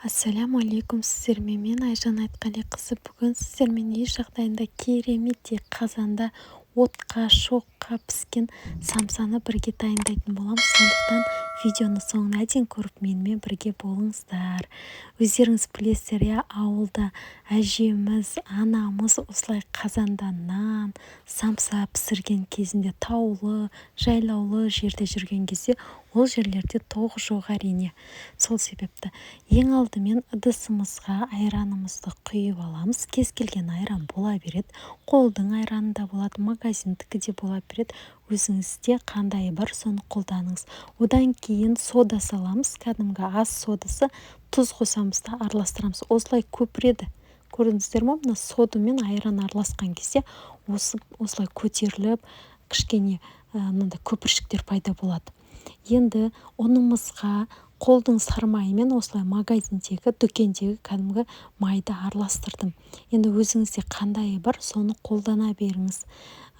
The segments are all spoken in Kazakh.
Ассаляму алейкум, сіздермен мен Айжан Айтқалиқызы. Бүгін сіздермен үй жағдайында кереметтей қазанда отқа шоққа піскен самсаны бірге дайындайтын боламыз. Сондықтан видеоны соңына дейін көріп менімен бірге болыңыздар. Өздеріңіз білесіздер, иә, ауылда әжеміз, анамыз осылай қазанда нан, самса пісірген кезінде таулы, жайлаулы жерде жүрген кезде ол жерлерде тоқ жоқ әрине. Сол себепті ең алдымен ыдысымызға айранымызды құйып аламыз. Кез келген айран бола береді. Қолдың айраны да болады, магазиндікі де бола береді. Өзіңізде қандай бар, соны қолданыңыз. Одан кейін сода саламыз, кәдімгі ас содасы, тұз қосамыз да араластырамыз. Осылай көпіреді. Көрдіңіздер ме? Мына сода мен айран араласқан кезде осылай көтеріліп, кішкене мынандай көпіршіктер пайда болады. Енді ұнымызға қолдың сармайымен осылай магазиндегі, дүкендегі кәдімгі майды араластырдым. Енді өзіңізде қандай бар, соны қолдана беріңіз.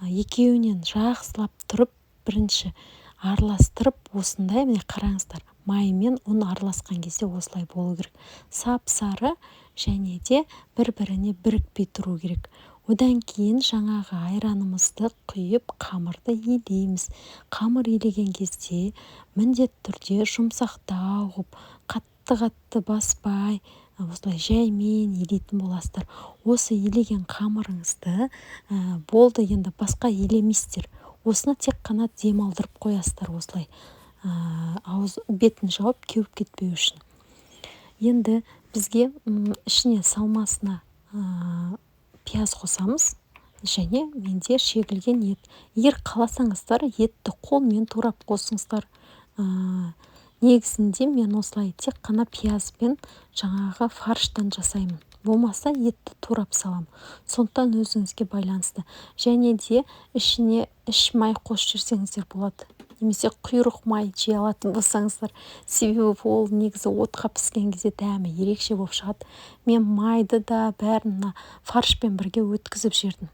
Екеуінен жақсылап тұрып, бірінші араластырып, осындай, міне қараңыздар, май мен ұн араласқан кезде осылай болу керек. Сап-сары және де бір-біріне бірікпей тұру керек. Одан кейін жаңағы айранымызды құйып, қамырды илейміз. Қамыр илеген кезде міндетті түрде жұмсақтау ғып, қатты баспай, осылай жаймен илейтін боласыздар. Осы илеген қамырыңызды болды, енді басқа илемейсіздер. Осыны тек қана демалдырып қоясыздар, осылай ауыз бетін жауып кеуіп кетпеу үшін. Енді бізге ішіне салмасына пияз қосамыз және менде шегілген ет. Егер қаласаңыздар, етті қолмен турап қосыңыздар. Негізінде мен осылай тек қана пиязбен жаңағы фарштан жасаймын. Болмаса етті турап салам. Сондықтан өзіңізге байланысты. Және де ішіне май қосып жіберсеңіздер болады. Немесе құйрық май жей алатын болсаңыздар. Себебі ол негізі отқа піскен кезде дәмі ерекше болып шығады. Мен майды да бәрін фаршпен бірге өткізіп жібердім.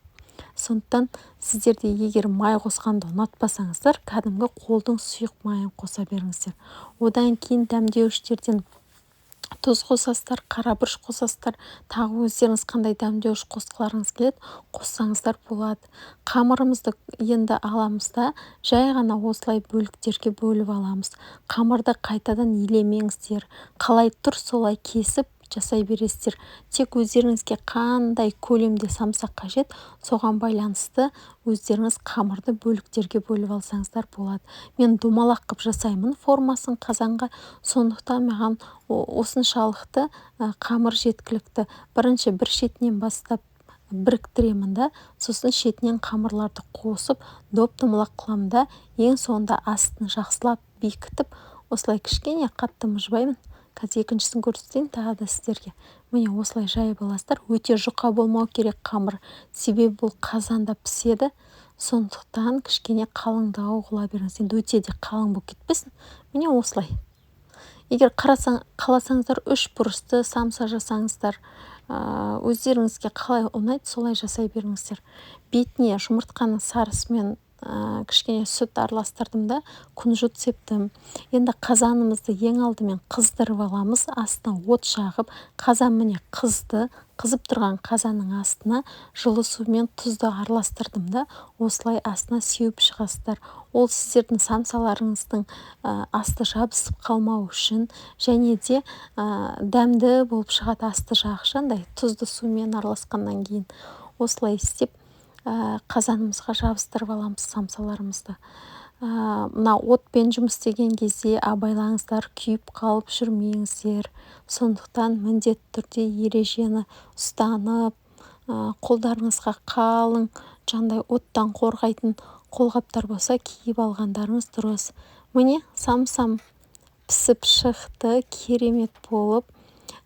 Сондықтан сіздерде егер май қосқанды ұнатпасаңыздар, кәдімгі қолдың сұйық майын қоса беріңіздер. Одан кейін дәмдеуіштерден тұз қосасыздар, қарабұрыш қосасыздар, тағы өздеріңіз қандай дәмдеуіш қосқыларыңыз келеді, қоссаңыздар болады. Қамырымызды енді аламыз да, жай ғана осылай бөліктерге бөліп аламыз. Қамырды қайтадан илемеңіздер. Қалай тұр, солай кесіп жасай бересіздер. Тек өздеріңізге қандай көлемде самса қажет, соған байланысты өздеріңіз қамырды бөліктерге бөліп алсаңыздар болады. Мен домалақ қып жасаймын формасын қазанға, сондықтан маған осыншалықты қамыр жеткілікті. Бірінші бір шетінен бастап біріктіремін да, сосын шетінен қамырларды қосып, доп-домалақ қыламын да, ең соңында астын жақсылап бекітіп, осылай кішкене қатты мұжбаймын. Қазір екіншісін көрсетейін тағы да сіздерге. Міне осылай жайып аласыздар. Өте жұқа болмау керек қамыр. Себебі бұл қазанда піседі. Сондықтан кішкене қалыңдау қыла беріңіз. Енді өте де қалың болып кетпесін. Міне осылай. Егер қаласаңыздар 3 бұрышты самса жасаңыздар, өздеріңізге қалай ұнайды, солай жасай беріңіздер. Бетіне жұмыртқаның сарысымен кішкене сүт араластырдым да, күнжіт септім. Енді қазанымызды ең алдымен қыздырып аламыз, астына от жағып, қазан міне қызып тұрған қазанның астына жылы сумен тұзды араластырдым да, осылай астына сеуіп шығасыздар. Ол сіздердің самсаларыңыздың асты жабысып қалмау үшін, және де дәмді болып шығады асты жағышандай, тұзды сумен араласқаннан кейін. Осылай істеп қазанымызға жабыстырып аламыз самсаларымызды. Мына отпен жұмыс істеген кезде абайлаңыздар, күйіп қалып жүрмеңіздер. Сондықтан міндетті түрде ережені ұстанып, қолдарыңызға қалың жандай оттан қорғайтын қолғаптар болса киіп алғандарыңыз дұрыс. Міне самсам пісіп шықты, керемет болып.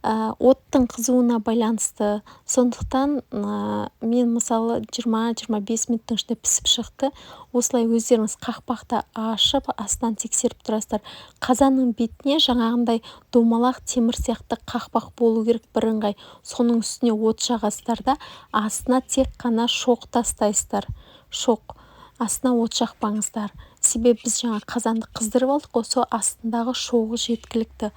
Оттың қызуына байланысты. Сондықтан мен мысалы 20-25 минуттың ішінде пісіп шықты. Осылай өздеріңіз қақпақты ашып, астынан тексеріп тұрасыздар. Қазанның бетіне жаңағындай домалақ темір сияқты қақпақ болу керек бірыңғай. Соның үстіне от жағасыздар да, астына тек қана шоқ тастайсыздар. Шоқ. Астына от жақпаңыздар. Себебі біз жаңа қазанды қыздырып алдық, сол астындағы шоғы жеткілікті.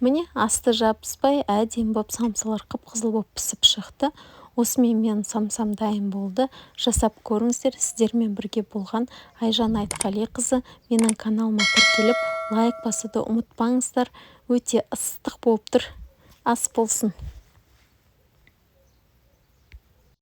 Міне асты жабыспай әдемі боп самсалар қып-қызыл боп пісіп шықты. Осымен менің самсам дайын болды. Жасап көріңіздер. Сіздермен бірге болған Айжан Айтқалиқызы. Менің каналыма тіркеліп лайк басуды ұмытпаңыздар. Өте ыстық болып тұр. Ас болсын.